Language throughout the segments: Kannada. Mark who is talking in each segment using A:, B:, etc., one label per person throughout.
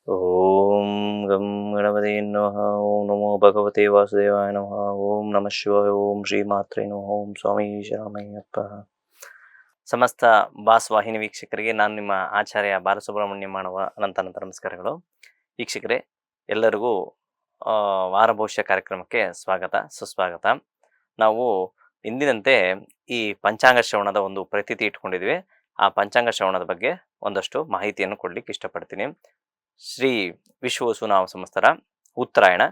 A: ಓಂ ಗಂ ಗಣಪತಿ ನಮಃ. ಓಂ ನಮೋ ಭಗವತೆ ವಾಸುದೇವಾಯ ನಮಃ. ಓಂ ನಮಃ ಶಿವಾಯ. ಓಂ ಶ್ರೀ ಮಾತ್ರೇ ನಮಃ. ಓಂ ಸ್ವಾಮಿ ಶರಣಮಯ್ಯಪ್ಪ. ಸಮಸ್ತ ಬಾಸ್ ವಾಹಿನಿ ವೀಕ್ಷಕರಿಗೆ ನಾನು ನಿಮ್ಮ ಆಚಾರ್ಯ ಬಾಲಸುಬ್ರಹ್ಮಣ್ಯ ಮಾನವ ಅನಂತ ನಮಸ್ಕಾರಗಳು. ವೀಕ್ಷಕರೇ, ಎಲ್ಲರಿಗೂ ವಾರ ಭವಿಷ್ಯ ಕಾರ್ಯಕ್ರಮಕ್ಕೆ ಸ್ವಾಗತ ಸುಸ್ವಾಗತ. ನಾವು ಇಂದಿನಂತೆ ಈ ಪಂಚಾಂಗ ಶ್ರವಣದ ಒಂದು ಪ್ರತೀತಿ ಇಟ್ಕೊಂಡಿದ್ವಿ. ಆ ಪಂಚಾಂಗ ಶ್ರವಣದ ಬಗ್ಗೆ ಒಂದಷ್ಟು ಮಾಹಿತಿಯನ್ನು ಕೊಡ್ಲಿಕ್ಕೆ ಇಷ್ಟಪಡ್ತೀನಿ. ಶ್ರೀ ವಿಶ್ವವಸು ನಾಮ ಸಂವತ್ಸರ ಉತ್ತರಾಯಣ,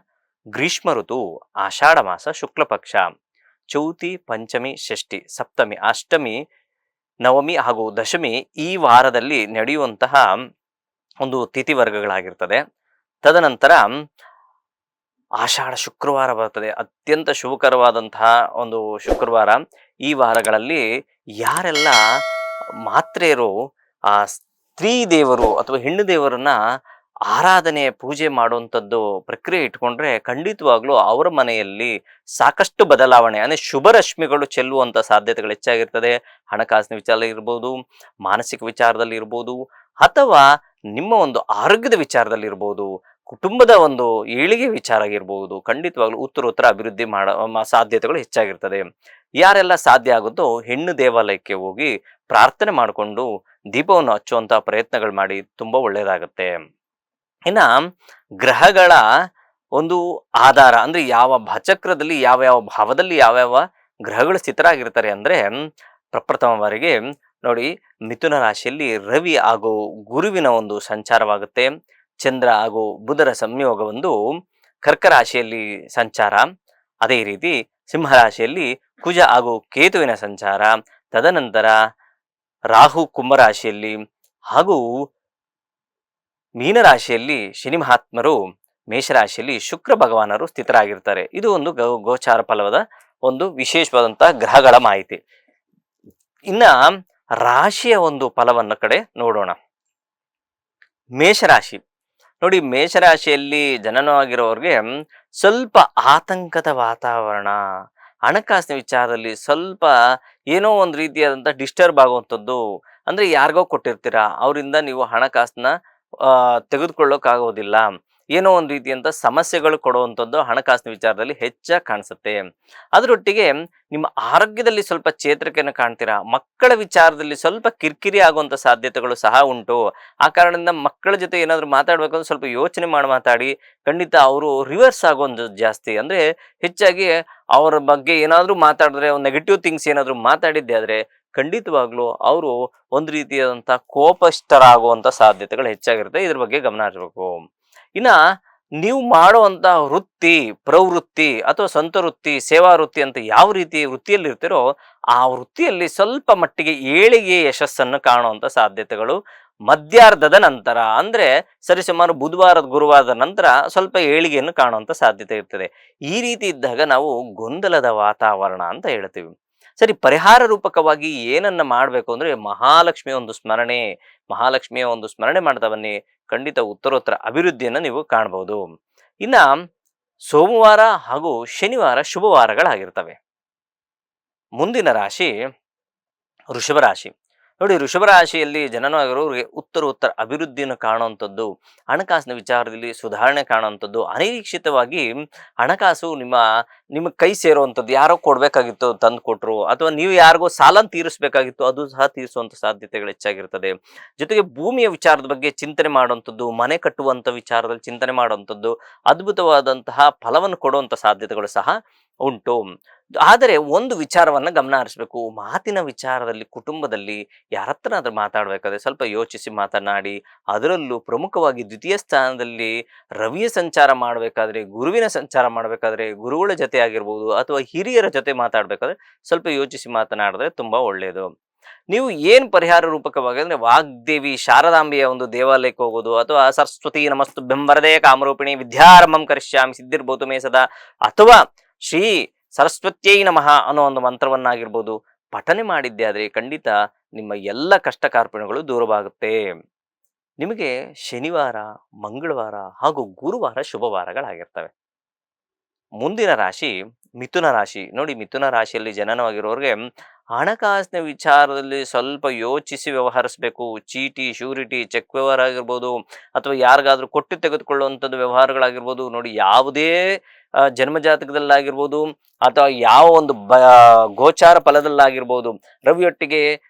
A: ಗ್ರೀಷ್ಮ ಋತು, ಆಷಾಢ ಮಾಸ, ಶುಕ್ಲ ಪಕ್ಷ, ಚೌತಿ, ಪಂಚಮಿ, ಷಷ್ಠಿ, ಸಪ್ತಮಿ, ಅಷ್ಟಮಿ, ನವಮಿ ಹಾಗೂ ದಶಮಿ ಈ ವಾರದಲ್ಲಿ ನಡೆಯುವಂತಹ ಒಂದು ತಿಥಿ ವರ್ಗಗಳಾಗಿರ್ತದೆ. ತದನಂತರ ಆಷಾಢ ಶುಕ್ರವಾರ ಬರ್ತದೆ. ಅತ್ಯಂತ ಶುಭಕರವಾದಂತಹ ಒಂದು ಶುಕ್ರವಾರ. ಈ ವಾರಗಳಲ್ಲಿ ಯಾರೆಲ್ಲ ಮಾತ್ರೆಯರು ಆ ಸ್ತ್ರೀ ದೇವರು ಅಥವಾ ಹೆಣ್ಣು ದೇವರನ್ನ ಆರಾಧನೆ ಪೂಜೆ ಮಾಡುವಂಥದ್ದು ಪ್ರಕ್ರಿಯೆ ಇಟ್ಕೊಂಡ್ರೆ ಖಂಡಿತವಾಗ್ಲೂ ಅವರ ಮನೆಯಲ್ಲಿ ಸಾಕಷ್ಟು ಬದಲಾವಣೆ ಅಂದ್ರೆ ಶುಭ ರಶ್ಮಿಗಳು ಚೆಲ್ಲುವಂತ ಸಾಧ್ಯತೆಗಳು ಹೆಚ್ಚಾಗಿರ್ತದೆ. ಹಣಕಾಸಿನ ವಿಚಾರ ಇರ್ಬೋದು, ಮಾನಸಿಕ ವಿಚಾರದಲ್ಲಿ ಇರ್ಬೋದು, ಅಥವಾ ನಿಮ್ಮ ಒಂದು ಆರೋಗ್ಯದ ವಿಚಾರದಲ್ಲಿ ಇರ್ಬೋದು, ಕುಟುಂಬದ ಒಂದು ಏಳಿಗೆ ವಿಚಾರ ಆಗಿರ್ಬೋದು, ಖಂಡಿತವಾಗ್ಲೂ ಉತ್ತರೋತ್ತರ ಅಭಿವೃದ್ಧಿ ಮಾಡೋ ಸಾಧ್ಯತೆಗಳು ಹೆಚ್ಚಾಗಿರ್ತದೆ. ಯಾರೆಲ್ಲ ಸಾಧ್ಯ ಆಗುತ್ತೋ ಹೆಣ್ಣು ದೇವಾಲಯಕ್ಕೆ ಹೋಗಿ ಪ್ರಾರ್ಥನೆ ಮಾಡಿಕೊಂಡು ದೀಪವನ್ನು ಹಚ್ಚುವಂತ ಪ್ರಯತ್ನಗಳು ಮಾಡಿ ತುಂಬಾ ಒಳ್ಳೆಯದಾಗುತ್ತೆ. ಇನ್ನ ಗ್ರಹಗಳ ಒಂದು ಆಧಾರ ಅಂದ್ರೆ ಯಾವ ಭಚಕ್ರದಲ್ಲಿ ಯಾವ ಯಾವ ಭಾವದಲ್ಲಿ ಯಾವ್ಯಾವ ಗ್ರಹಗಳು ಸ್ಥಿತರಾಗಿರ್ತಾರೆ ಅಂದ್ರೆ, ಪ್ರಪ್ರಥಮ ಬಾರಿಗೆ ನೋಡಿ, ಮಿಥುನ ರಾಶಿಯಲ್ಲಿ ರವಿ ಹಾಗೂ ಗುರುವಿನ ಒಂದು ಸಂಚಾರವಾಗುತ್ತೆ. ಚಂದ್ರ ಹಾಗೂ ಬುಧರ ಸಂಯೋಗ ಒಂದು ಕರ್ಕ ರಾಶಿಯಲ್ಲಿ ಸಂಚಾರ. ಅದೇ ರೀತಿ ಸಿಂಹರಾಶಿಯಲ್ಲಿ ಕುಜ ಹಾಗೂ ಕೇತುವಿನ ಸಂಚಾರ. ತದನಂತರ ರಾಹು ಕುಂಭರಾಶಿಯಲ್ಲಿ ಹಾಗೂ ಮೀನರಾಶಿಯಲ್ಲಿ ಶನಿ ಮಹಾತ್ಮರು, ಮೇಷರಾಶಿಯಲ್ಲಿ ಶುಕ್ರ ಭಗವಾನರು ಸ್ಥಿತರಾಗಿರ್ತಾರೆ. ಇದು ಒಂದು ಗೋಚಾರ ಫಲವಾದ ಒಂದು ವಿಶೇಷವಾದಂತಹ ಗ್ರಹಗಳ ಮಾಹಿತಿ. ಇನ್ನ ರಾಶಿಯ ಒಂದು ಫಲವನ್ನ ಕಡೆ ನೋಡೋಣ. ಮೇಷರಾಶಿ ನೋಡಿ, ಮೇಷರಾಶಿಯಲ್ಲಿ ಜನನವಾಗಿರೋರಿಗೆ ಸ್ವಲ್ಪ ಆತಂಕದ ವಾತಾವರಣ, ಹಣಕಾಸಿನ ವಿಚಾರದಲ್ಲಿ ಸ್ವಲ್ಪ ಏನೋ ಒಂದು ರೀತಿಯಾದಂಥ ಡಿಸ್ಟರ್ಬ್ ಆಗುವಂಥದ್ದು. ಅಂದ್ರೆ ಯಾರಿಗೋ ಕೊಟ್ಟಿರ್ತೀರಾ, ಅವರಿಂದ ನೀವು ಹಣಕಾಸನ್ನ ತೆಗೆದುಕೊಳ್ಳೋಕ್ಕಾಗೋದಿಲ್ಲ. ಏನೋ ಒಂದು ರೀತಿಯಂತ ಸಮಸ್ಯೆಗಳು ಕೊಡುವಂಥದ್ದು ಹಣಕಾಸಿನ ವಿಚಾರದಲ್ಲಿ ಹೆಚ್ಚಾಗಿ ಕಾಣಿಸುತ್ತೆ. ಅದರೊಟ್ಟಿಗೆ ನಿಮ್ಮ ಆರೋಗ್ಯದಲ್ಲಿ ಸ್ವಲ್ಪ ಚೇತರಿಕೆಯನ್ನು ಕಾಣ್ತೀರಾ. ಮಕ್ಕಳ ವಿಚಾರದಲ್ಲಿ ಸ್ವಲ್ಪ ಕಿರಿಕಿರಿ ಆಗುವಂಥ ಸಾಧ್ಯತೆಗಳು ಸಹ ಉಂಟು. ಆ ಕಾರಣದಿಂದ ಮಕ್ಕಳ ಜೊತೆ ಏನಾದರೂ ಮಾತಾಡ್ಬೇಕಂದ್ರೆ ಸ್ವಲ್ಪ ಯೋಚನೆ ಮಾಡಿ ಮಾತಾಡಿ. ಖಂಡಿತ ಅವರು ರಿವರ್ಸ್ ಆಗೋದು ಜಾಸ್ತಿ. ಅಂದ್ರೆ ಹೆಚ್ಚಾಗಿ ಅವರ ಬಗ್ಗೆ ಏನಾದರೂ ಮಾತಾಡಿದ್ರೆ, ಒಂದು ನೆಗೆಟಿವ್ ಥಿಂಗ್ಸ್ ಏನಾದರೂ ಮಾತಾಡಿದ್ದೆ ಆದ್ರೆ ಖಂಡಿತವಾಗ್ಲೂ ಅವರು ಒಂದು ರೀತಿಯಾದಂಥ ಕೋಪಸ್ಥರಾಗುವಂಥ ಸಾಧ್ಯತೆಗಳು ಹೆಚ್ಚಾಗಿರುತ್ತೆ. ಇದ್ರ ಬಗ್ಗೆ ಗಮನ ಹರಿಸಬೇಕು. ಇನ್ನ ನೀವು ಮಾಡುವಂತ ವೃತ್ತಿ, ಪ್ರವೃತ್ತಿ ಅಥವಾ ಸ್ವಂತ ವೃತ್ತಿ, ಸೇವಾ ವೃತ್ತಿ ಅಂತ ಯಾವ ರೀತಿ ವೃತ್ತಿಯಲ್ಲಿ ಇರ್ತೀರೋ ಆ ವೃತ್ತಿಯಲ್ಲಿ ಸ್ವಲ್ಪ ಮಟ್ಟಿಗೆ ಏಳಿಗೆ ಯಶಸ್ಸನ್ನು ಕಾಣುವಂತ ಸಾಧ್ಯತೆಗಳು ಮಧ್ಯಾರ್ಧದ ನಂತರ, ಅಂದ್ರೆ ಸರಿಸುಮಾರು ಬುಧವಾರದ ಗುರುವಾರದ ನಂತರ ಸ್ವಲ್ಪ ಏಳಿಗೆಯನ್ನು ಕಾಣುವಂತ ಸಾಧ್ಯತೆ ಇರ್ತದೆ. ಈ ರೀತಿ ಇದ್ದಾಗ ನಾವು ಗೊಂದಲದ ವಾತಾವರಣ ಅಂತ ಹೇಳ್ತೀವಿ. ಸರಿ, ಪರಿಹಾರ ರೂಪಕವಾಗಿ ಏನನ್ನ ಮಾಡಬೇಕು ಅಂದ್ರೆ ಮಹಾಲಕ್ಷ್ಮಿಯ ಒಂದು ಸ್ಮರಣೆ ಮಾಡ್ತಾ ಬನ್ನಿ. ಖಂಡಿತ ಉತ್ತರೋತ್ತರ ಅಭಿವೃದ್ಧಿಯನ್ನು ನೀವು ಕಾಣಬಹುದು. ಇನ್ನ ಸೋಮವಾರ ಹಾಗೂ ಶನಿವಾರ ಶುಭವಾರಗಳಾಗಿರ್ತವೆ. ಮುಂದಿನ ರಾಶಿ ವೃಷಭ ರಾಶಿ. ನೋಡಿ, ವೃಷಭ ರಾಶಿಯಲ್ಲಿ ಜನನವಾಗಿರೋರಿಗೆ ಉತ್ತರೋತ್ತರ ಅಭಿವೃದ್ಧಿಯನ್ನು ಕಾಣುವಂಥದ್ದು, ಹಣಕಾಸಿನ ವಿಚಾರದಲ್ಲಿ ಸುಧಾರಣೆ ಕಾಣುವಂಥದ್ದು, ಅನಿರೀಕ್ಷಿತವಾಗಿ ಹಣಕಾಸು ನಿಮ್ಮ ಕೈ ಸೇರುವಂಥದ್ದು. ಯಾರೋ ಕೊಡ್ಬೇಕಾಗಿತ್ತು ತಂದು ಕೊಟ್ರು, ಅಥವಾ ನೀವು ಯಾರಿಗೋ ಸಾಲ ತೀರಿಸಬೇಕಾಗಿತ್ತು, ಅದು ಸಹ ತೀರಿಸುವಂತ ಸಾಧ್ಯತೆಗಳು ಹೆಚ್ಚಾಗಿರ್ತದೆ. ಜೊತೆಗೆ ಭೂಮಿಯ ವಿಚಾರದ ಬಗ್ಗೆ ಚಿಂತನೆ ಮಾಡುವಂಥದ್ದು, ಮನೆ ಕಟ್ಟುವಂತ ವಿಚಾರದಲ್ಲಿ ಚಿಂತನೆ ಮಾಡುವಂಥದ್ದು, ಅದ್ಭುತವಾದಂತಹ ಫಲವನ್ನು ಕೊಡುವಂತ ಸಾಧ್ಯತೆಗಳು ಸಹ ಉಂಟು. ಆದರೆ ಒಂದು ವಿಚಾರವನ್ನ ಗಮನ ಹರಿಸಬೇಕು. ಮಾತಿನ ವಿಚಾರದಲ್ಲಿ ಕುಟುಂಬದಲ್ಲಿ ಯಾರತ್ರ ಅದ್ರ ಮಾತಾಡ್ಬೇಕಾದ್ರೆ ಸ್ವಲ್ಪ ಯೋಚಿಸಿ ಮಾತನಾಡಿ. ಅದರಲ್ಲೂ ಪ್ರಮುಖವಾಗಿ ದ್ವಿತೀಯ ಸ್ಥಾನದಲ್ಲಿ ರವಿಯ ಸಂಚಾರ ಮಾಡಬೇಕಾದ್ರೆ, ಗುರುವಿನ ಸಂಚಾರ ಮಾಡಬೇಕಾದ್ರೆ, ಗುರುಗಳ ಜೊತೆ ಆಗಿರ್ಬೋದು ಅಥವಾ ಹಿರಿಯರ ಜೊತೆ ಮಾತಾಡ್ಬೇಕಾದ್ರೆ ಸ್ವಲ್ಪ ಯೋಚಿಸಿ ಮಾತನಾಡಿದ್ರೆ ತುಂಬಾ ಒಳ್ಳೆಯದು. ನೀವು ಏನ್ ಪರಿಹಾರ ರೂಪಕವಾಗಿ ಅಂದ್ರೆ ವಾಗ್ದೇವಿ ಶಾರದಾಂಬೆಯ ಒಂದು ದೇವಾಲಯಕ್ಕೆ ಹೋಗೋದು, ಅಥವಾ ಸರಸ್ವತಿ ನಮಸ್ತು ಬೆಂಬರದೇ ಕಾಮರೂಪಿಣಿ ವಿದ್ಯಾರಂಭಂ ಕರಿಷ್ಯಾಮಿ ಸಿದ್ಧಿರ್ಭೂತು ಮೇ ಸದಾ, ಅಥವಾ ಶ್ರೀ ಸರಸ್ವತ್ಯೈ ನಮಃ ಅನ್ನೋ ಒಂದು ಮಂತ್ರವನ್ನಾಗಿರ್ಬೋದು ಪಠನೆ ಮಾಡಿದ್ದೆ ಆದ್ರೆ ಖಂಡಿತ ನಿಮ್ಮ ಎಲ್ಲ ಕಷ್ಟ ಕಾರ್ಪಣ್ಯಗಳು ದೂರವಾಗುತ್ತೆ. ನಿಮಗೆ ಶನಿವಾರ, ಮಂಗಳವಾರ ಹಾಗೂ ಗುರುವಾರ ಶುಭವಾರಗಳಾಗಿರ್ತವೆ. ಮುಂದಿನ ರಾಶಿ ಮಿಥುನ ರಾಶಿ. ನೋಡಿ, ಮಿಥುನ ರಾಶಿಯಲ್ಲಿ ಜನನವಾಗಿರೋರಿಗೆ ಹಣಕಾಸಿನ ವಿಚಾರದಲ್ಲಿ ಸ್ವಲ್ಪ ಯೋಚಿಸಿ ವ್ಯವಹರಿಸಬೇಕು. ಚೀಟಿ, ಶ್ಯೂರಿಟಿ, ಚೆಕ್ ವ್ಯವಹಾರ ಆಗಿರ್ಬೋದು, ಅಥವಾ ಯಾರಿಗಾದ್ರೂ ಕೊಟ್ಟು ತೆಗೆದುಕೊಳ್ಳುವಂಥದ್ದು ವ್ಯವಹಾರಗಳಾಗಿರ್ಬೋದು. ನೋಡಿ, ಯಾವುದೇ ಜನ್ಮಜಾತಕದಲ್ಲಾಗಿರ್ಬೋದು, ಅಥವಾ ಯಾವ ಒಂದು ಗೋಚಾರ ಫಲದಲ್ಲಾಗಿರ್ಬೋದು, ರವಿಯೊಟ್ಟಿಗೆ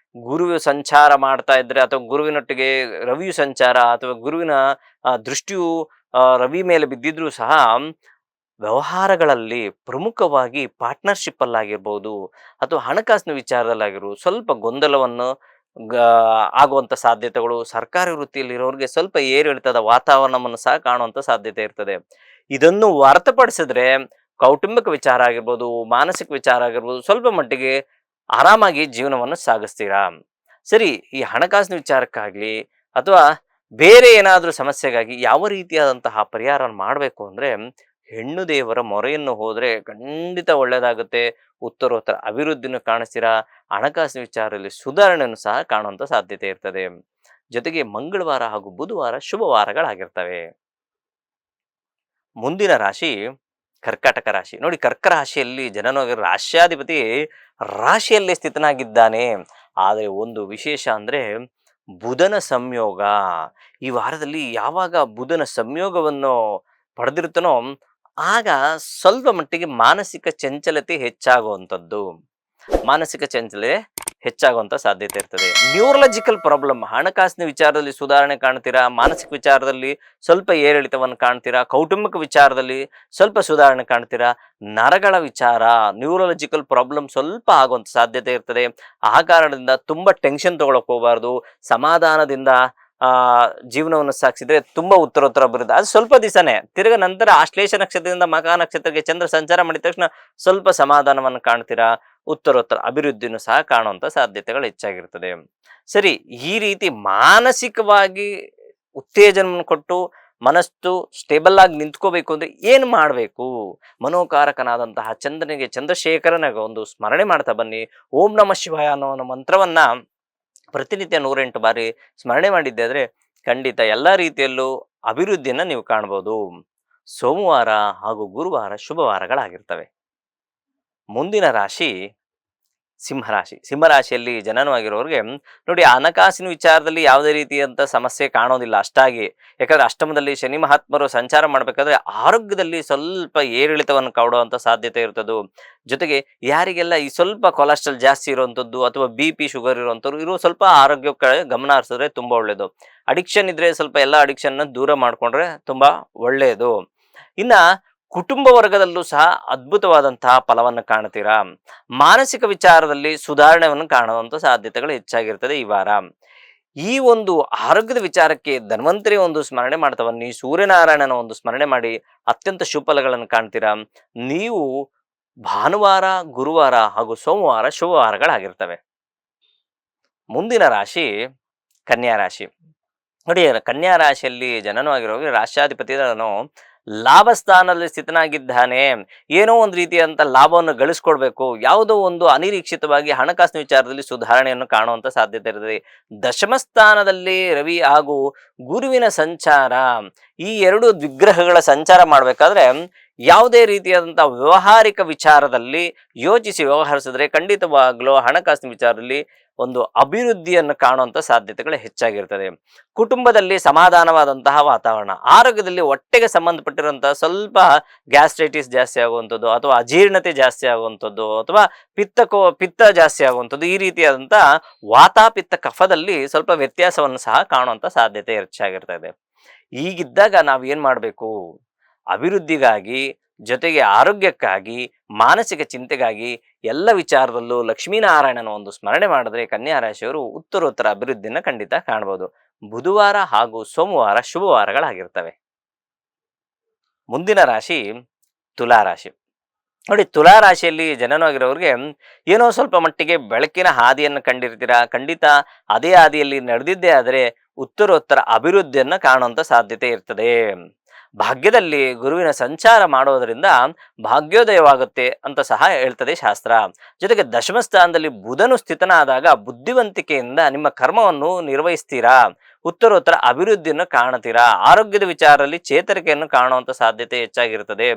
A: ಗುರುವು ಸಂಚಾರ ಮಾಡ್ತಾ ಇದ್ರೆ, ಅಥವಾ ಗುರುವಿನೊಟ್ಟಿಗೆ ರವಿಯು ಸಂಚಾರ, ಅಥವಾ ಗುರುವಿನ ದೃಷ್ಟಿಯು ರವಿ ಮೇಲೆ ಬಿದ್ದಿದ್ರೂ ಸಹ ವ್ಯವಹಾರಗಳಲ್ಲಿ ಪ್ರಮುಖವಾಗಿ ಪಾರ್ಟ್ನರ್ಶಿಪ್ ಅಲ್ಲಾಗಿರ್ಬೋದು, ಅಥವಾ ಹಣಕಾಸಿನ ವಿಚಾರದಲ್ಲಾಗಿರ್ಬೋದು ಸ್ವಲ್ಪ ಗೊಂದಲವನ್ನು ಆಗುವಂಥ ಸಾಧ್ಯತೆಗಳು, ಸರ್ಕಾರಿ ವೃತ್ತಿಯಲ್ಲಿರೋರಿಗೆ ಸ್ವಲ್ಪ ಏರಿಳಿತದ ವಾತಾವರಣವನ್ನು ಸಹ ಕಾಣುವಂಥ ಸಾಧ್ಯತೆ ಇರ್ತದೆ. ಇದನ್ನು ಹೊರತುಪಡಿಸಿದ್ರೆ ಕೌಟುಂಬಿಕ ವಿಚಾರ ಆಗಿರ್ಬೋದು, ಮಾನಸಿಕ ವಿಚಾರ ಆಗಿರ್ಬೋದು, ಸ್ವಲ್ಪ ಮಟ್ಟಿಗೆ ಆರಾಮಾಗಿ ಜೀವನವನ್ನು ಸಾಗಿಸ್ತೀರಾ. ಸರಿ, ಈ ಹಣಕಾಸಿನ ವಿಚಾರಕ್ಕಾಗಲಿ ಅಥವಾ ಬೇರೆ ಏನಾದರೂ ಸಮಸ್ಯೆಗಾಗಿ ಯಾವ ರೀತಿಯಾದಂತಹ ಪರಿಹಾರ ಮಾಡಬೇಕು ಅಂದರೆ, ಹೆಣ್ಣು ದೇವರ ಮೊರೆಯನ್ನು ಹೋದರೆ ಖಂಡಿತ ಒಳ್ಳೆಯದಾಗುತ್ತೆ. ಉತ್ತರೋತ್ತರ ಅಭಿವೃದ್ಧಿನೂ ಕಾಣಿಸ್ತೀರಾ. ಹಣಕಾಸಿನ ವಿಚಾರದಲ್ಲಿ ಸುಧಾರಣೆಯನ್ನು ಸಹ ಕಾಣುವಂಥ ಸಾಧ್ಯತೆ ಇರ್ತದೆ. ಜೊತೆಗೆ ಮಂಗಳವಾರ ಹಾಗೂ ಬುಧವಾರ ಶುಭವಾರಗಳಾಗಿರ್ತವೆ. ಮುಂದಿನ ರಾಶಿ ಕರ್ಕಾಟಕ ರಾಶಿ. ನೋಡಿ, ಕರ್ಕ ರಾಶಿಯಲ್ಲಿ ಜನನವಾಗಿರೋ ರಾಶ್ಯಾಧಿಪತಿ ರಾಶಿಯಲ್ಲೇ ಸ್ಥಿತನಾಗಿದ್ದಾನೆ. ಆದರೆ ಒಂದು ವಿಶೇಷ ಅಂದರೆ ಬುಧನ ಸಂಯೋಗ. ಈ ವಾರದಲ್ಲಿ ಯಾವಾಗ ಬುಧನ ಸಂಯೋಗವನ್ನು ಪಡೆದಿರುತ್ತಾನೋ ಆಗ ಸ್ವಲ್ಪ ಮಟ್ಟಿಗೆ ಮಾನಸಿಕ ಚಂಚಲತೆ ಹೆಚ್ಚಾಗುವಂಥದ್ದು, ಹೆಚ್ಚಾಗುವಂಥ ಸಾಧ್ಯತೆ ಇರ್ತದೆ. ನ್ಯೂರಲಾಜಿಕಲ್ ಪ್ರಾಬ್ಲಮ್, ಹಣಕಾಸಿನ ವಿಚಾರದಲ್ಲಿ ಸುಧಾರಣೆ ಕಾಣ್ತೀರಾ, ಮಾನಸಿಕ ವಿಚಾರದಲ್ಲಿ ಸ್ವಲ್ಪ ಏರಿಳಿತವನ್ನು ಕಾಣ್ತೀರಾ, ಕೌಟುಂಬಿಕ ವಿಚಾರದಲ್ಲಿ ಸ್ವಲ್ಪ ಸುಧಾರಣೆ ಕಾಣ್ತೀರಾ, ನರಗಳ ವಿಚಾರ ನ್ಯೂರಲಾಜಿಕಲ್ ಪ್ರಾಬ್ಲಮ್ ಸ್ವಲ್ಪ ಆಗುವಂಥ ಸಾಧ್ಯತೆ ಇರ್ತದೆ. ಆ ಕಾರಣದಿಂದ ತುಂಬ ಟೆನ್ಷನ್ ತಗೊಳಕ್ ಹೋಗಬಾರ್ದು. ಸಮಾಧಾನದಿಂದ ಜೀವನವನ್ನು ಸಾಗಿಸಿದ್ರೆ ತುಂಬ ಉತ್ತರೋತ್ತರ ಬರುತ್ತೆ. ಅದು ಸ್ವಲ್ಪ ದಿವಸನೇ, ತಿರ್ಗ ನಂತರ ಆಶ್ಲೇಷ ನಕ್ಷತ್ರದಿಂದ ಮಕಾ ನಕ್ಷತ್ರಕ್ಕೆ ಚಂದ್ರ ಸಂಚಾರ ಮಾಡಿದ ತಕ್ಷಣ ಸ್ವಲ್ಪ ಸಮಾಧಾನವನ್ನು ಕಾಣ್ತೀರಾ. ಉತ್ತರೋತ್ತರ ಅಭಿವೃದ್ಧಿನೂ ಸಹ ಕಾಣುವಂಥ ಸಾಧ್ಯತೆಗಳು ಹೆಚ್ಚಾಗಿರ್ತದೆ. ಸರಿ, ಈ ರೀತಿ ಮಾನಸಿಕವಾಗಿ ಉತ್ತೇಜನವನ್ನು ಕೊಟ್ಟು ಮನಸ್ಸು ಸ್ಟೇಬಲ್ ಆಗಿ ನಿಂತ್ಕೋಬೇಕು ಅಂದರೆ ಏನು ಮಾಡಬೇಕು? ಮನೋಕಾರಕನಾದಂತಹ ಚಂದ್ರನಿಗೆ, ಚಂದ್ರಶೇಖರನಿಗೆ ಒಂದು ಸ್ಮರಣೆ ಮಾಡ್ತಾ ಬನ್ನಿ. ಓಂ ನಮಃ ಶಿವಾಯ ಅನ್ನೋ ಮಂತ್ರವನ್ನು ಪ್ರತಿನಿತ್ಯ 108 ಬಾರಿ ಸ್ಮರಣೆ ಮಾಡಿದ್ದೆ ಆದರೆ ಖಂಡಿತ ಎಲ್ಲ ರೀತಿಯಲ್ಲೂ ಅಭಿವೃದ್ಧಿಯನ್ನು ನೀವು ಕಾಣ್ಬೋದು. ಸೋಮವಾರ ಹಾಗೂ ಗುರುವಾರ ಶುಭವಾರಗಳಾಗಿರ್ತವೆ. ಮುಂದಿನ ರಾಶಿ ಸಿಂಹರಾಶಿ. ಸಿಂಹರಾಶಿಯಲ್ಲಿ ಜನನವಾಗಿರೋರಿಗೆ ನೋಡಿ, ಹಣಕಾಸಿನ ವಿಚಾರದಲ್ಲಿ ಯಾವುದೇ ರೀತಿಯಂಥ ಸಮಸ್ಯೆ ಕಾಣೋದಿಲ್ಲ ಅಷ್ಟಾಗಿ. ಯಾಕಂದರೆ ಅಷ್ಟಮದಲ್ಲಿ ಶನಿ ಮಹಾತ್ಮರು ಸಂಚಾರ ಮಾಡಬೇಕಾದ್ರೆ ಆರೋಗ್ಯದಲ್ಲಿ ಸ್ವಲ್ಪ ಏರಿಳಿತವನ್ನು ಕಾಡುವಂಥ ಸಾಧ್ಯತೆ ಇರ್ತದೆ. ಜೊತೆಗೆ ಯಾರಿಗೆಲ್ಲ ಈ ಸ್ವಲ್ಪ ಕೊಲೆಸ್ಟ್ರಾಲ್ ಜಾಸ್ತಿ ಇರುವಂಥದ್ದು ಅಥವಾ BP ಶುಗರ್ ಇರುವಂಥವ್ರು ಇರೋ ಸ್ವಲ್ಪ ಆರೋಗ್ಯಕ್ಕೆ ಗಮನ ಹರಿಸಿದ್ರೆ ತುಂಬ ಒಳ್ಳೆಯದು. ಅಡಿಕ್ಷನ್ ಇದ್ದರೆ ಸ್ವಲ್ಪ ಎಲ್ಲ ಅಡಿಕ್ಷನ್ನ ದೂರ ಮಾಡಿಕೊಂಡ್ರೆ ತುಂಬ ಒಳ್ಳೆಯದು. ಇನ್ನು ಕುಟುಂಬ ವರ್ಗದಲ್ಲೂ ಸಹ ಅದ್ಭುತವಾದಂತಹ ಫಲವನ್ನು ಕಾಣ್ತೀರಾ. ಮಾನಸಿಕ ವಿಚಾರದಲ್ಲಿ ಸುಧಾರಣೆಯನ್ನು ಕಾಣುವಂಥ ಸಾಧ್ಯತೆಗಳು ಹೆಚ್ಚಾಗಿರ್ತದೆ ಈ ವಾರ. ಈ ಒಂದು ಆರೋಗ್ಯದ ವಿಚಾರಕ್ಕೆ ಧನ್ವಂತರಿ ಒಂದು ಸ್ಮರಣೆ ಮಾಡ್ತಾ ಬನ್ನಿ, ಸೂರ್ಯನಾರಾಯಣನ ಒಂದು ಸ್ಮರಣೆ ಮಾಡಿ ಅತ್ಯಂತ ಶುಭಫಲಗಳನ್ನು ಕಾಣ್ತೀರಾ. ನೀವು ಭಾನುವಾರ, ಗುರುವಾರ ಹಾಗೂ ಸೋಮವಾರ ಶುಭವಾರಗಳಾಗಿರ್ತವೆ. ಮುಂದಿನ ರಾಶಿ ಕನ್ಯಾ ರಾಶಿ. ನೋಡಿ, ಕನ್ಯಾ ರಾಶಿಯಲ್ಲಿ ಜನನವಾಗಿರೋ ರಾಶ್ಯಾಧಿಪತಿಯನ್ನು ಲಾಭ ಸ್ಥಾನದಲ್ಲಿ ಸ್ಥಿತನಾಗಿದ್ದಾನೆ. ಏನೋ ಒಂದು ರೀತಿಯಾದಂಥ ಲಾಭವನ್ನು ಗಳಿಸ್ಕೊಡ್ಬೇಕು, ಯಾವುದೋ ಒಂದು ಅನಿರೀಕ್ಷಿತವಾಗಿ ಹಣಕಾಸಿನ ವಿಚಾರದಲ್ಲಿ ಸುಧಾರಣೆಯನ್ನು ಕಾಣುವಂಥ ಸಾಧ್ಯತೆ ಇರ್ತದೆ. ದಶಮ ಸ್ಥಾನದಲ್ಲಿ ರವಿ ಹಾಗೂ ಗುರುವಿನ ಸಂಚಾರ, ಈ ಎರಡು ವಿಗ್ರಹಗಳ ಸಂಚಾರ ಮಾಡಬೇಕಾದ್ರೆ ಯಾವುದೇ ರೀತಿಯಾದಂಥ ವ್ಯವಹಾರಿಕ ವಿಚಾರದಲ್ಲಿ ಯೋಚಿಸಿ ವ್ಯವಹರಿಸಿದ್ರೆ ಖಂಡಿತವಾಗ್ಲೂ ಹಣಕಾಸಿನ ವಿಚಾರದಲ್ಲಿ ಒಂದು ಅಭಿವೃದ್ಧಿಯನ್ನು ಕಾಣುವಂಥ ಸಾಧ್ಯತೆಗಳು ಹೆಚ್ಚಾಗಿರ್ತದೆ. ಕುಟುಂಬದಲ್ಲಿ ಸಮಾಧಾನವಾದಂತಹ ವಾತಾವರಣ, ಆರೋಗ್ಯದಲ್ಲಿ ಹೊಟ್ಟೆಗೆ ಸಂಬಂಧಪಟ್ಟಿರುವಂತಹ ಸ್ವಲ್ಪ ಗ್ಯಾಸ್ಟ್ರೈಟಿಸ್ ಜಾಸ್ತಿ ಆಗುವಂಥದ್ದು, ಅಥವಾ ಅಜೀರ್ಣತೆ ಜಾಸ್ತಿ ಆಗುವಂಥದ್ದು, ಅಥವಾ ಪಿತ್ತ ಜಾಸ್ತಿ ಆಗುವಂಥದ್ದು, ಈ ರೀತಿಯಾದಂಥ ವಾತಾಪಿತ್ತ ಕಫದಲ್ಲಿ ಸ್ವಲ್ಪ ವ್ಯತ್ಯಾಸವನ್ನು ಸಹ ಕಾಣುವಂಥ ಸಾಧ್ಯತೆ ಹೆಚ್ಚಾಗಿರ್ತದೆ. ಹೀಗಿದ್ದಾಗ ನಾವು ಏನು ಮಾಡಬೇಕು? ಅಭಿವೃದ್ಧಿಗಾಗಿ, ಜೊತೆಗೆ ಆರೋಗ್ಯಕ್ಕಾಗಿ, ಮಾನಸಿಕ ಚಿಂತೆಗಾಗಿ ಎಲ್ಲ ವಿಚಾರದಲ್ಲೂ ಲಕ್ಷ್ಮೀನಾರಾಯಣನ ಒಂದು ಸ್ಮರಣೆ ಮಾಡಿದ್ರೆ ಕನ್ಯಾ ರಾಶಿಯವರು ಉತ್ತರೋತ್ತರ ಅಭಿವೃದ್ಧಿಯನ್ನು ಖಂಡಿತ ಕಾಣಬಹುದು. ಬುಧವಾರ ಹಾಗೂ ಸೋಮವಾರ ಶುಭವಾರಗಳಾಗಿರ್ತವೆ. ಮುಂದಿನ ರಾಶಿ ತುಲಾರಾಶಿ. ನೋಡಿ, ತುಲಾರಾಶಿಯಲ್ಲಿ ಜನನವಾಗಿರೋರಿಗೆ ಏನೋ ಸ್ವಲ್ಪ ಮಟ್ಟಿಗೆ ಬೆಳಕಿನ ಹಾದಿಯನ್ನು ಕಂಡಿರ್ತೀರಾ. ಖಂಡಿತ ಅದೇ ಹಾದಿಯಲ್ಲಿ ನಡೆದಿದ್ದೇ ಆದರೆ ಉತ್ತರೋತ್ತರ ಅಭಿವೃದ್ಧಿಯನ್ನು ಕಾಣುವಂಥ ಸಾಧ್ಯತೆ ಇರ್ತದೆ. ಭಾಗ್ಯದಲ್ಲಿ ಗುರುವಿನ ಸಂಚಾರ ಮಾಡೋದರಿಂದ ಭಾಗ್ಯೋದಯವಾಗುತ್ತೆ ಅಂತ ಸಹ ಹೇಳ್ತದೆ ಶಾಸ್ತ್ರ. ಜೊತೆಗೆ ದಶಮ ಸ್ಥಾನದಲ್ಲಿ ಬುಧನು ಸ್ಥಿತನಾದಾಗ ಬುದ್ಧಿವಂತಿಕೆಯಿಂದ ನಿಮ್ಮ ಕರ್ಮವನ್ನು ನಿರ್ವಹಿಸ್ತೀರಾ. ಉತ್ತರೋತ್ತರ ಅಭಿವೃದ್ಧಿಯನ್ನು ಕಾಣುತ್ತೀರಾ. ಆರೋಗ್ಯದ ವಿಚಾರದಲ್ಲಿ ಚೇತರಿಕೆಯನ್ನು ಕಾಣುವಂತ ಸಾಧ್ಯತೆ ಹೆಚ್ಚಾಗಿರುತ್ತದೆ.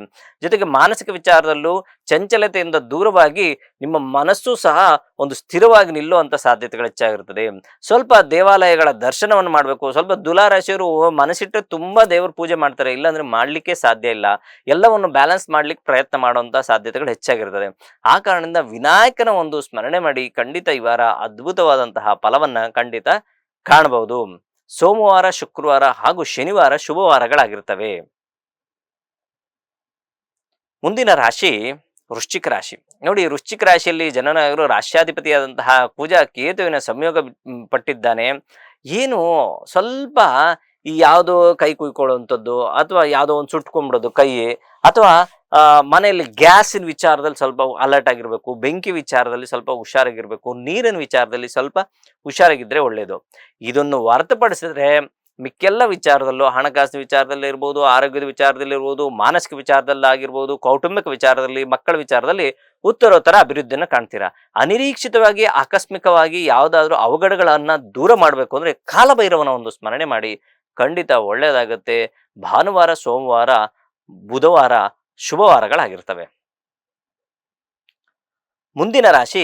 A: ಜೊತೆಗೆ ಮಾನಸಿಕ ವಿಚಾರದಲ್ಲೂ ಚಂಚಲತೆಯಿಂದ ದೂರವಾಗಿ ನಿಮ್ಮ ಮನಸ್ಸು ಸಹ ಒಂದು ಸ್ಥಿರವಾಗಿ ನಿಲ್ಲುವಂತ ಸಾಧ್ಯತೆಗಳು ಹೆಚ್ಚಾಗಿರುತ್ತದೆ. ಸ್ವಲ್ಪ ದೇವಾಲಯಗಳ ದರ್ಶನವನ್ನು ಮಾಡಬೇಕು. ಸ್ವಲ್ಪ ತುಲಾರಾಶಿಯವರು ಮನಸ್ಸಿಟ್ಟರೆ ತುಂಬಾ ದೇವರ ಪೂಜೆ ಮಾಡ್ತಾರೆ, ಇಲ್ಲಾಂದ್ರೆ ಮಾಡ್ಲಿಕ್ಕೆ ಸಾಧ್ಯ ಇಲ್ಲ. ಎಲ್ಲವನ್ನು ಬ್ಯಾಲೆನ್ಸ್ ಮಾಡ್ಲಿಕ್ಕೆ ಪ್ರಯತ್ನ ಮಾಡುವಂತ ಸಾಧ್ಯತೆಗಳು ಹೆಚ್ಚಾಗಿರ್ತದೆ. ಆ ಕಾರಣದಿಂದ ವಿನಾಯಕನ ಒಂದು ಸ್ಮರಣೆ ಮಾಡಿ ಖಂಡಿತ ಈ ವಾರ ಅದ್ಭುತವಾದಂತಹ ಫಲವನ್ನ ಖಂಡಿತ ಕಾಣಬಹುದು. ಸೋಮವಾರ, ಶುಕ್ರವಾರ ಹಾಗೂ ಶನಿವಾರ ಶುಭವಾರಗಳಾಗಿರ್ತವೆ. ಮುಂದಿನ ರಾಶಿ ವೃಶ್ಚಿಕ ರಾಶಿ. ನೋಡಿ, ವೃಶ್ಚಿಕ ರಾಶಿಯಲ್ಲಿ ಜನನಾಯಕರು ರಾಶ್ಯಾಧಿಪತಿಯಾದಂತಹ ಕುಜ ಕೇತುವಿನ ಸಂಯೋಗ ಪಟ್ಟಿದ್ದಾನೆ. ಏನು ಸ್ವಲ್ಪ ಈ ಯಾವುದೋ ಕೈ ಕುಯ್ಕೊಳ್ಳುವಂಥದ್ದು ಅಥವಾ ಯಾವುದೋ ಒಂದು ಸುಟ್ಕೊಂಡ್ಬಿಡೋದು ಕೈ, ಅಥವಾ ಮನೆಯಲ್ಲಿ ಗ್ಯಾಸಿನ ವಿಚಾರದಲ್ಲಿ ಸ್ವಲ್ಪ ಅಲರ್ಟ್ ಆಗಿರ್ಬೇಕು, ಬೆಂಕಿ ವಿಚಾರದಲ್ಲಿ ಸ್ವಲ್ಪ ಹುಷಾರಾಗಿರ್ಬೇಕು, ನೀರಿನ ವಿಚಾರದಲ್ಲಿ ಸ್ವಲ್ಪ ಹುಷಾರಾಗಿದ್ರೆ ಒಳ್ಳೇದು. ಇದನ್ನು ಹೊರತುಪಡಿಸಿದ್ರೆ ಮಿಕ್ಕೆಲ್ಲ ವಿಚಾರದಲ್ಲೂ, ಹಣಕಾಸಿನ ವಿಚಾರದಲ್ಲಿ ಇರ್ಬೋದು, ಆರೋಗ್ಯದ ವಿಚಾರದಲ್ಲಿ ಇರ್ಬೋದು, ಮಾನಸಿಕ ವಿಚಾರದಲ್ಲಿ ಆಗಿರ್ಬೋದು, ಕೌಟುಂಬಿಕ ವಿಚಾರದಲ್ಲಿ, ಮಕ್ಕಳ ವಿಚಾರದಲ್ಲಿ ಉತ್ತರೋತ್ತರ ಅಭಿವೃದ್ಧಿಯನ್ನು ಕಾಣ್ತೀರಾ. ಅನಿರೀಕ್ಷಿತವಾಗಿ ಆಕಸ್ಮಿಕವಾಗಿ ಯಾವುದಾದ್ರೂ ಅವಘಡಗಳನ್ನ ದೂರ ಮಾಡಬೇಕು ಅಂದ್ರೆ ಕಾಲಭೈರವನ ಒಂದು ಸ್ಮರಣೆ ಮಾಡಿ, ಖಂಡಿತ ಒಳ್ಳೆಯದಾಗತ್ತೆ. ಭಾನುವಾರ, ಸೋಮವಾರ, ಬುಧವಾರ ಶುಭವಾರಗಳಾಗಿರ್ತವೆ. ಮುಂದಿನ ರಾಶಿ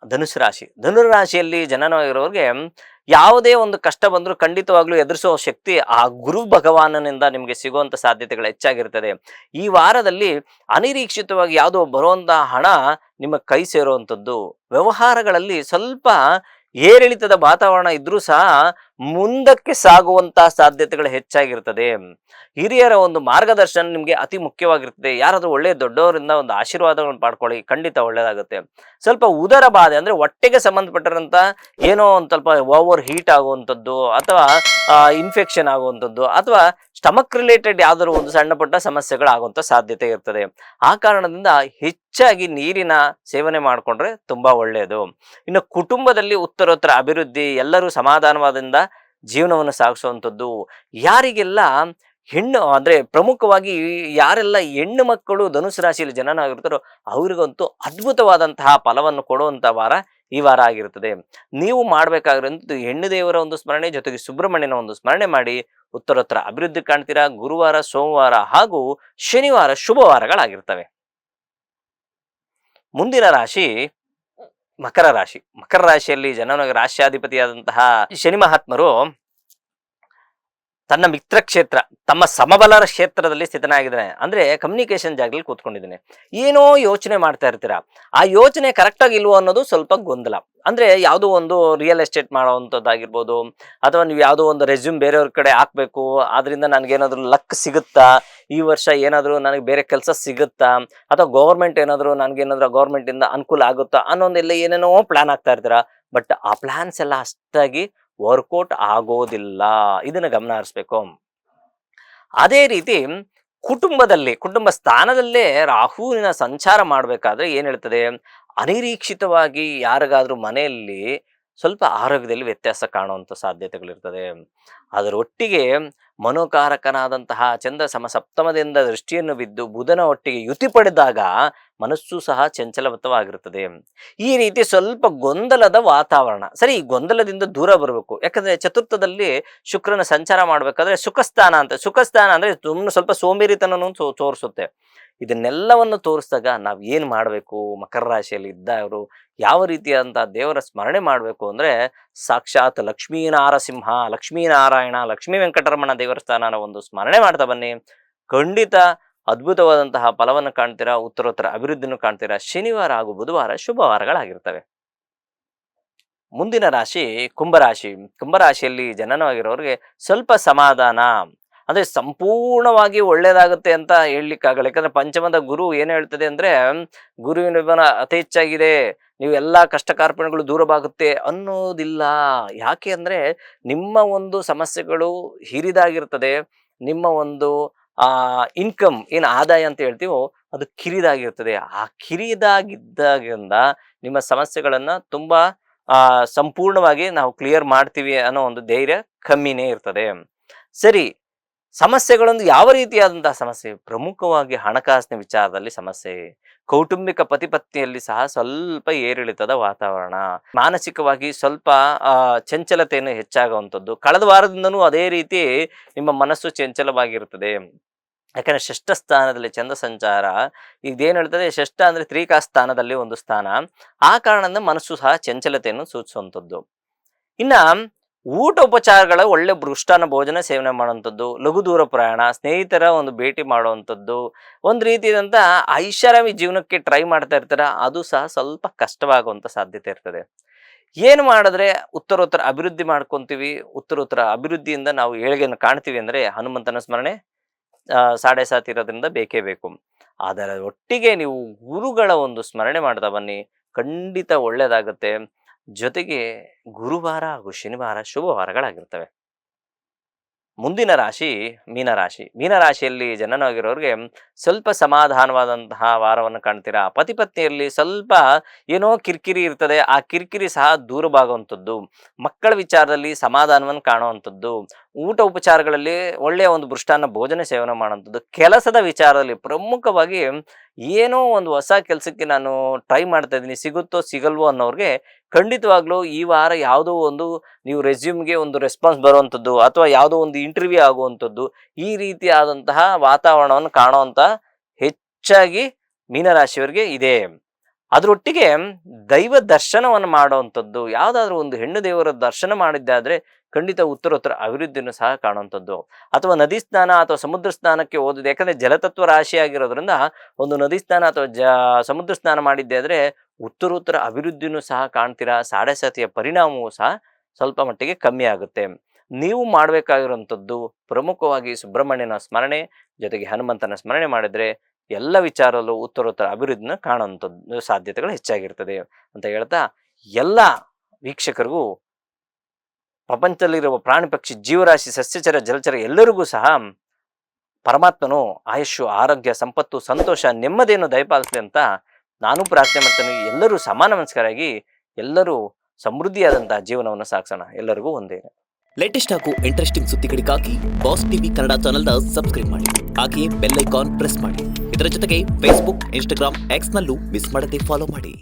A: ಧನುಸು ರಾಶಿ. ಧನುರಾಶಿಯಲ್ಲಿ ಜನನವಾಗಿರೋರಿಗೆ ಯಾವುದೇ ಒಂದು ಕಷ್ಟ ಬಂದರೂ ಖಂಡಿತವಾಗ್ಲೂ ಎದುರಿಸುವ ಶಕ್ತಿ ಆ ಗುರು ಭಗವಾನನಿಂದ ನಿಮಗೆ ಸಿಗುವಂತ ಸಾಧ್ಯತೆಗಳು ಹೆಚ್ಚಾಗಿರ್ತದೆ. ಈ ವಾರದಲ್ಲಿ ಅನಿರೀಕ್ಷಿತವಾಗಿ ಯಾವುದೋ ಬರುವಂತಹ ಹಣ ನಿಮ್ಮ ಕೈ ಸೇರುವಂಥದ್ದು, ವ್ಯವಹಾರಗಳಲ್ಲಿ ಸ್ವಲ್ಪ ಏರಿಳಿತದ ವಾತಾವರಣ ಇದ್ರೂ ಸಹ ಮುಂದಕ್ಕೆ ಸಾಗುವಂತಹ ಸಾಧ್ಯತೆಗಳು ಹೆಚ್ಚಾಗಿರ್ತದೆ. ಹಿರಿಯರ ಒಂದು ಮಾರ್ಗದರ್ಶನ ನಿಮಗೆ ಅತಿ ಮುಖ್ಯವಾಗಿರ್ತದೆ. ಯಾರಾದ್ರೂ ಒಳ್ಳೆಯ ದೊಡ್ಡವರಿಂದ ಒಂದು ಆಶೀರ್ವಾದಗಳನ್ನು ಪಡ್ಕೊಳ್ಳಿ, ಖಂಡಿತ ಒಳ್ಳೇದಾಗುತ್ತೆ. ಸ್ವಲ್ಪ ಉದರ ಬಾಧೆ ಅಂದ್ರೆ ಹೊಟ್ಟೆಗೆ ಸಂಬಂಧಪಟ್ಟಿರಂತ ಏನೋ ಒಂದು ಸ್ವಲ್ಪ ಓವರ್ ಹೀಟ್ ಆಗುವಂಥದ್ದು, ಅಥವಾ ಇನ್ಫೆಕ್ಷನ್ ಆಗುವಂಥದ್ದು, ಅಥವಾ ಸ್ಟಮಕ್ ರಿಲೇಟೆಡ್ ಯಾವ್ದಾದ್ರು ಒಂದು ಸಣ್ಣ ಪುಟ್ಟ ಸಮಸ್ಯೆಗಳಾಗುವಂತ ಸಾಧ್ಯತೆ ಇರ್ತದೆ. ಆ ಕಾರಣದಿಂದ ಹೆಚ್ಚಾಗಿ ನೀರಿನ ಸೇವನೆ ಮಾಡಿಕೊಂಡ್ರೆ ತುಂಬಾ ಒಳ್ಳೆಯದು. ಇನ್ನು ಕುಟುಂಬದಲ್ಲಿ ಉತ್ತರೋತ್ತರ ಅಭಿವೃದ್ಧಿ, ಎಲ್ಲರೂ ಸಮಾಧಾನವಾದಿಂದ ಜೀವನವನ್ನು ಸಾಗಿಸುವಂಥದ್ದು. ಯಾರಿಗೆಲ್ಲ ಹೆಣ್ಣು ಅಂದ್ರೆ ಪ್ರಮುಖವಾಗಿ ಯಾರೆಲ್ಲ ಹೆಣ್ಣು ಮಕ್ಕಳು ಧನುಸು ರಾಶಿಯಲ್ಲಿ ಜನನಾಗಿರ್ತಾರೋ ಅವ್ರಿಗಂತೂ ಅದ್ಭುತವಾದಂತಹ ಫಲವನ್ನು ಕೊಡುವಂತ ವಾರ ಈ ವಾರ ಆಗಿರುತ್ತದೆ. ನೀವು ಮಾಡ್ಬೇಕಾಗಿರೋದು ಹೆಣ್ಣು ದೇವರ ಒಂದು ಸ್ಮರಣೆ, ಜೊತೆಗೆ ಸುಬ್ರಹ್ಮಣ್ಯನ ಒಂದು ಸ್ಮರಣೆ ಮಾಡಿ ಉತ್ತರೋತ್ತರ ಅಭಿವೃದ್ಧಿ ಕಾಣ್ತೀರಾ. ಗುರುವಾರ, ಸೋಮವಾರ ಹಾಗೂ ಶನಿವಾರ ಶುಭವಾರಗಳಾಗಿರ್ತವೆ. ಮುಂದಿನ ರಾಶಿ ಮಕರ ರಾಶಿ. ಮಕರ ರಾಶಿಯಲ್ಲಿ ರಾಶ್ಯಾಧಿಪತಿಯಾದಂತಹ ಶನಿ ಮಹಾತ್ಮರು ತನ್ನ ಮಿತ್ರ ಕ್ಷೇತ್ರ, ತಮ್ಮ ಸಮಬಲರ ಕ್ಷೇತ್ರದಲ್ಲಿ ಸ್ಥಿತನಾಗಿದ್ದಾನೆ. ಅಂದ್ರೆ ಕಮ್ಯುನಿಕೇಶನ್ ಜಾಗದಲ್ಲಿ ಕೂತ್ಕೊಂಡಿದ್ದಾನೆ. ಏನೋ ಯೋಚನೆ ಮಾಡ್ತಾ ಇರ್ತೀರಾ, ಆ ಯೋಚನೆ ಕರೆಕ್ಟ್ ಆಗಿ ಇಲ್ವೋ ಅನ್ನೋದು ಸ್ವಲ್ಪ ಗೊಂದಲ. ಅಂದ್ರೆ ಯಾವುದೋ ಒಂದು ರಿಯಲ್ ಎಸ್ಟೇಟ್ ಮಾಡೋವಂಥದ್ದಾಗಿರ್ಬೋದು, ಅಥವಾ ನೀವು ಯಾವುದೋ ಒಂದು ರೆಸ್ಯೂಮ್ ಬೇರೆಯವ್ರ ಕಡೆ ಹಾಕ್ಬೇಕು, ಆದ್ರಿಂದ ನನಗೇನಾದ್ರೂ ಲಕ್ ಸಿಗುತ್ತಾ, ಈ ವರ್ಷ ಏನಾದರೂ ನನಗೆ ಬೇರೆ ಕೆಲಸ ಸಿಗುತ್ತಾ, ಅಥವಾ ಗೌರ್ಮೆಂಟ್ ಏನಾದರೂ ನನಗೇನಾದ್ರೂ ಗೌರ್ಮೆಂಟ್ ಇಂದ ಅನುಕೂಲ ಆಗುತ್ತಾ ಅನ್ನೋದೆಲ್ಲ ಏನೇನೋ ಪ್ಲಾನ್ ಆಗ್ತಾ ಇರ್ತೀರಾ. ಬಟ್ ಆ ಪ್ಲಾನ್ಸ್ ಎಲ್ಲ ಅಷ್ಟಾಗಿ ವರ್ಕೌಟ್ ಆಗೋದಿಲ್ಲ. ಇದನ್ನ ಗಮನ ಹರಿಸ್ಬೇಕು. ಅದೇ ರೀತಿ ಕುಟುಂಬ ಸ್ಥಾನದಲ್ಲೇ ರಾಹುವಿನ ಸಂಚಾರ ಮಾಡಬೇಕಾದ್ರೆ ಏನ್ ಹೇಳ್ತದೆ, ಅನಿರೀಕ್ಷಿತವಾಗಿ ಯಾರಿಗಾದ್ರೂ ಮನೆಯಲ್ಲಿ ಸ್ವಲ್ಪ ಆರೋಗ್ಯದಲ್ಲಿ ವ್ಯತ್ಯಾಸ ಕಾಣುವಂಥ ಸಾಧ್ಯತೆಗಳಿರ್ತದೆ. ಅದರೊಟ್ಟಿಗೆ ಮನೋಕಾರಕನಾದಂತಹ ಚಂದ್ರ ಸಪ್ತಮದಿಂದ ದೃಷ್ಟಿಯನ್ನು ಬಿದ್ದು ಬುಧನ ಒಟ್ಟಿಗೆ ಯುತಿ ಪಡೆದಾಗ ಮನಸ್ಸು ಸಹ ಚಂಚಲವತ್ತವಾಗಿರುತ್ತದೆ. ಈ ರೀತಿ ಸ್ವಲ್ಪ ಗೊಂದಲದ ವಾತಾವರಣ. ಸರಿ, ಈ ಗೊಂದಲದಿಂದ ದೂರ ಬರಬೇಕು. ಯಾಕಂದ್ರೆ ಚತುರ್ಥದಲ್ಲಿ ಶುಕ್ರನ ಸಂಚಾರ ಮಾಡ್ಬೇಕಾದ್ರೆ ಸುಖಸ್ಥಾನ ಅಂದ್ರೆ ಸುಮ್ಮನೆ ಸ್ವಲ್ಪ ಸೋಂಬೇರಿತನವನ್ನು ತೋರಿಸುತ್ತೆ. ಇದನ್ನೆಲ್ಲವನ್ನು ತೋರಿಸಿದಾಗ ನಾವ್ ಏನ್ ಮಾಡ್ಬೇಕು, ಮಕರ ರಾಶಿಯಲ್ಲಿ ಇದ್ದವರು ಯಾವ ರೀತಿಯಾದಂತಹ ದೇವರ ಸ್ಮರಣೆ ಮಾಡ್ಬೇಕು ಅಂದ್ರೆ, ಸಾಕ್ಷಾತ್ ಲಕ್ಷ್ಮೀನಾರಸಿಂಹ, ಲಕ್ಷ್ಮೀನಾರಾಯಣ, ಲಕ್ಷ್ಮೀ ವೆಂಕಟರಮಣ ದೇವರ ಸ್ಥಾನನ ಒಂದು ಸ್ಮರಣೆ ಮಾಡ್ತಾ ಬನ್ನಿ. ಖಂಡಿತ ಅದ್ಭುತವಾದಂತಹ ಫಲವನ್ನು ಕಾಣ್ತೀರಾ, ಉತ್ತರೋತ್ತರ ಅಭಿವೃದ್ಧಿನೂ ಕಾಣ್ತೀರಾ. ಶನಿವಾರ ಹಾಗೂ ಬುಧವಾರ ಶುಭವಾರಗಳಾಗಿರ್ತವೆ. ಮುಂದಿನ ರಾಶಿ ಕುಂಭರಾಶಿ. ಕುಂಭರಾಶಿಯಲ್ಲಿ ಜನನವಾಗಿರೋರಿಗೆ ಸ್ವಲ್ಪ ಸಮಾಧಾನ, ಅಂದ್ರೆ ಸಂಪೂರ್ಣವಾಗಿ ಒಳ್ಳೇದಾಗುತ್ತೆ ಅಂತ ಹೇಳಲಿಕ್ಕಾಗಲ್ಲ. ಯಾಕಂದ್ರೆ ಪಂಚಮದ ಗುರು ಏನ್ ಹೇಳ್ತದೆ ಅಂದ್ರೆ, ಗುರುವಿನ ಅತಿ ಹೆಚ್ಚಾಗಿದೆ, ನೀವು ಎಲ್ಲಾ ಕಷ್ಟ ಕಾರ್ಪಣ್ಯಗಳು ದೂರವಾಗುತ್ತೆ ಅನ್ನೋದಿಲ್ಲ. ಯಾಕೆ ಅಂದ್ರೆ ನಿಮ್ಮ ಒಂದು ಸಮಸ್ಯೆಗಳು ಹಿರಿದಾಗಿರ್ತದೆ. ನಿಮ್ಮ ಒಂದು ಇನ್ಕಮ್ ಏನು ಆದಾಯ ಅಂತ ಹೇಳ್ತೀವೋ ಅದು ಕಿರಿದಾಗಿರ್ತದೆ. ಆ ಕಿರಿದಾಗಿದ್ದಾಗಿಂದ ನಿಮ್ಮ ಸಮಸ್ಯೆಗಳನ್ನ ತುಂಬಾ ಸಂಪೂರ್ಣವಾಗಿ ನಾವು ಕ್ಲಿಯರ್ ಮಾಡ್ತೀವಿ ಅನ್ನೋ ಒಂದು ಧೈರ್ಯ ಕಮ್ಮಿನೇ ಇರ್ತದೆ. ಸರಿ, ಸಮಸ್ಯೆಗಳೊಂದು ಯಾವ ರೀತಿಯಾದಂತಹ ಸಮಸ್ಯೆ? ಪ್ರಮುಖವಾಗಿ ಹಣಕಾಸಿನ ವಿಚಾರದಲ್ಲಿ ಸಮಸ್ಯೆ, ಕೌಟುಂಬಿಕ ಪತಿಪತ್ನಿಯಲ್ಲಿ ಸಹ ಸ್ವಲ್ಪ ಏರಿಳಿತದ ವಾತಾವರಣ, ಮಾನಸಿಕವಾಗಿ ಸ್ವಲ್ಪ ಚಂಚಲತೆಯನ್ನು ಹೆಚ್ಚಾಗುವಂಥದ್ದು. ಕಳೆದ ವಾರದಿಂದನೂ ಅದೇ ರೀತಿ ನಿಮ್ಮ ಮನಸ್ಸು ಚಂಚಲವಾಗಿರುತ್ತದೆ. ಯಾಕಂದ್ರೆ ಷಷ್ಠ ಸ್ಥಾನದಲ್ಲಿ ಚಂದ್ರ ಸಂಚಾರ ಇದೇನು ಹೇಳ್ತದೆ, ಷಷ್ಠ ಅಂದ್ರೆ ತ್ರಿಕಾ ಸ್ಥಾನದಲ್ಲಿ ಒಂದು ಸ್ಥಾನ. ಆ ಕಾರಣದಿಂದ ಮನಸ್ಸು ಸಹ ಚಂಚಲತೆಯನ್ನು ಸೂಚಿಸುವಂಥದ್ದು. ಇನ್ನ ಊಟ ಉಪಚಾರಗಳ ಒಳ್ಳೆ ಮೃಷ್ಟಾನ್ನ ಭೋಜನ ಸೇವನೆ ಮಾಡುವಂಥದ್ದು, ಲಘು ದೂರ ಪ್ರಯಾಣ, ಸ್ನೇಹಿತರ ಒಂದು ಭೇಟಿ ಮಾಡುವಂಥದ್ದು, ಒಂದು ರೀತಿಯಾದಂಥ ಐಷಾರಾಮಿ ಜೀವನಕ್ಕೆ ಟ್ರೈ ಮಾಡ್ತಾ ಇರ್ತಾರೆ, ಅದು ಸಹ ಸ್ವಲ್ಪ ಕಷ್ಟವಾಗುವಂಥ ಸಾಧ್ಯತೆ ಇರ್ತದೆ. ಏನು ಮಾಡಿದ್ರೆ ಉತ್ತರೋತ್ತರ ಅಭಿವೃದ್ಧಿ ಮಾಡ್ಕೊಂತೀವಿ, ಉತ್ತರೋತ್ತರ ಅಭಿವೃದ್ಧಿಯಿಂದ ನಾವು ಏಳಿಗೆಯನ್ನು ಕಾಣ್ತೀವಿ ಅಂದರೆ ಹನುಮಂತನ ಸ್ಮರಣೆ ಸಾಡೆ ಸಾತ್ ಇರೋದ್ರಿಂದ ಬೇಕೇ ಬೇಕು. ಅದರ ಒಟ್ಟಿಗೆ ನೀವು ಗುರುಗಳ ಒಂದು ಸ್ಮರಣೆ ಮಾಡ್ತಾ ಬನ್ನಿ, ಖಂಡಿತ ಒಳ್ಳೆಯದಾಗುತ್ತೆ. ಜೊತೆಗೆ ಗುರುವಾರ ಹಾಗೂ ಶನಿವಾರ ಶುಭವಾರಗಳಾಗಿರ್ತವೆ. ಮುಂದಿನ ರಾಶಿ ಮೀನರಾಶಿ. ಮೀನರಾಶಿಯಲ್ಲಿ ಜನನವಾಗಿರೋರಿಗೆ ಸ್ವಲ್ಪ ಸಮಾಧಾನವಾದಂತಹ ವಾರವನ್ನು ಕಾಣ್ತೀರಾ. ಪತಿ ಪತ್ನಿಯಲ್ಲಿ ಸ್ವಲ್ಪ ಏನೋ ಕಿರಿಕಿರಿ ಇರ್ತದೆ, ಆ ಕಿರಿಕಿರಿ ಸಹ ದೂರವಾಗುವಂಥದ್ದು. ಮಕ್ಕಳ ವಿಚಾರದಲ್ಲಿ ಸಮಾಧಾನವನ್ನು ಕಾಣುವಂಥದ್ದು. ಊಟ ಉಪಚಾರಗಳಲ್ಲಿ ಒಳ್ಳೆಯ ಒಂದು ಮೃಷ್ಟಾನ್ನ ಭೋಜನ ಸೇವನೆ ಮಾಡುವಂಥದ್ದು. ಕೆಲಸದ ವಿಚಾರದಲ್ಲಿ ಪ್ರಮುಖವಾಗಿ ಏನೋ ಒಂದು ಹೊಸ ಕೆಲಸಕ್ಕೆ ನಾನು ಟ್ರೈ ಮಾಡ್ತಾ ಇದ್ದೀನಿ, ಸಿಗುತ್ತೋ ಸಿಗಲ್ವೋ ಅನ್ನೋರಿಗೆ ಖಂಡಿತವಾಗ್ಲೂ ಈ ವಾರ ಯಾವುದೋ ಒಂದು ನೀವು ರೆಸ್ಯೂಮ್ಗೆ ಒಂದು ರೆಸ್ಪಾನ್ಸ್ ಬರುವಂಥದ್ದು ಅಥವಾ ಯಾವುದೋ ಒಂದು ಇಂಟರ್ವ್ಯೂ ಆಗುವಂಥದ್ದು, ಈ ರೀತಿಯಾದಂತಹ ವಾತಾವರಣವನ್ನು ಕಾಣುವಂಥ ಹೆಚ್ಚಾಗಿ ಮೀನರಾಶಿಯವರಿಗೆ ಇದೆ. ಅದರೊಟ್ಟಿಗೆ ದೈವ ದರ್ಶನವನ್ನು ಮಾಡುವಂಥದ್ದು, ಯಾವುದಾದ್ರೂ ಒಂದು ಹೆಣ್ಣು ದೇವರ ದರ್ಶನ ಮಾಡಿದ್ದಾದರೆ ಖಂಡಿತ ಉತ್ತರೋತ್ತರ ಅಭಿವೃದ್ಧಿಯನ್ನು ಸಹ ಕಾಣುವಂಥದ್ದು. ಅಥವಾ ನದಿ ಸ್ನಾನ ಅಥವಾ ಸಮುದ್ರ ಸ್ನಾನಕ್ಕೆ ಹೋದಿದೆ, ಯಾಕಂದರೆ ಜಲತತ್ವ ರಾಶಿ ಆಗಿರೋದ್ರಿಂದ ಒಂದು ನದಿ ಸ್ನಾನ ಅಥವಾ ಸಮುದ್ರ ಸ್ನಾನ ಮಾಡಿದ್ದೆ ಆದರೆ ಉತ್ತರೋತ್ತರ ಅಭಿವೃದ್ಧಿನೂ ಸಹ ಕಾಣ್ತೀರಾ. ಸಾಡೆ ಸಾತಿಯ ಪರಿಣಾಮವೂ ಸಹ ಸ್ವಲ್ಪ ಮಟ್ಟಿಗೆ ಕಮ್ಮಿ ಆಗುತ್ತೆ. ನೀವು ಮಾಡಬೇಕಾಗಿರುವಂಥದ್ದು ಪ್ರಮುಖವಾಗಿ ಸುಬ್ರಹ್ಮಣ್ಯನ ಸ್ಮರಣೆ ಜೊತೆಗೆ ಹನುಮಂತನ ಸ್ಮರಣೆ ಮಾಡಿದರೆ ಎಲ್ಲ ವಿಚಾರದಲ್ಲೂ ಉತ್ತರೋತ್ತರ ಅಭಿವೃದ್ಧಿನ ಕಾಣುವಂಥದ್ದು ಸಾಧ್ಯತೆಗಳು ಹೆಚ್ಚಾಗಿರ್ತದೆ ಅಂತ ಹೇಳ್ತಾ, ಎಲ್ಲ ವೀಕ್ಷಕರಿಗೂ ಪ್ರಪಂಚದಲ್ಲಿರುವ ಪ್ರಾಣಿ ಪಕ್ಷಿ ಜೀವರಾಶಿ ಸಸ್ಯಚರ ಜಲಚರ ಎಲ್ಲರಿಗೂ ಸಹ ಪರಮಾತ್ಮನು ಆಯುಷ್ಯು ಆರೋಗ್ಯ ಸಂಪತ್ತು ಸಂತೋಷ ನೆಮ್ಮದಿಯನ್ನು ದಯಪಾಲಿಸಲಿ ಅಂತ ನಾನು ಪ್ರಾರ್ಥನೆ ಮಾಡ್ತೇನೆ. ಎಲ್ಲರೂ ಸಮಾನ ಮನಸ್ಕರಾಗಿ ಎಲ್ಲರೂ ಸಮೃದ್ಧಿಯಾದಂತಹ ಜೀವನವನ್ನು ಸಾಗಿಸೋಣ. ಎಲ್ಲರಿಗೂ ಒಂದೇ.
B: ಲೇಟೆಸ್ಟ್ ಹಾಗೂ ಇಂಟ್ರೆಸ್ಟಿಂಗ್ ಸುದ್ದಿಗಳಿಗಾಗಿ ಬಾಸ್ ಟಿವಿ ಕನ್ನಡ ಚಾನೆಲ್ನ ಸಬ್ಸ್ಕ್ರೈಬ್ ಮಾಡಿ, ಹಾಗೆಯೇ ಬೆಲ್ ಐಕಾನ್ ಪ್ರೆಸ್ ಮಾಡಿ. ಇದರ ಜೊತೆಗೆ ಫೇಸ್ಬುಕ್, ಇನ್ಸ್ಟಾಗ್ರಾಮ್, ಎಕ್ಸ್ನಲ್ಲೂ ಮಿಸ್ ಮಾಡದೆ ಫಾಲೋ ಮಾಡಿ.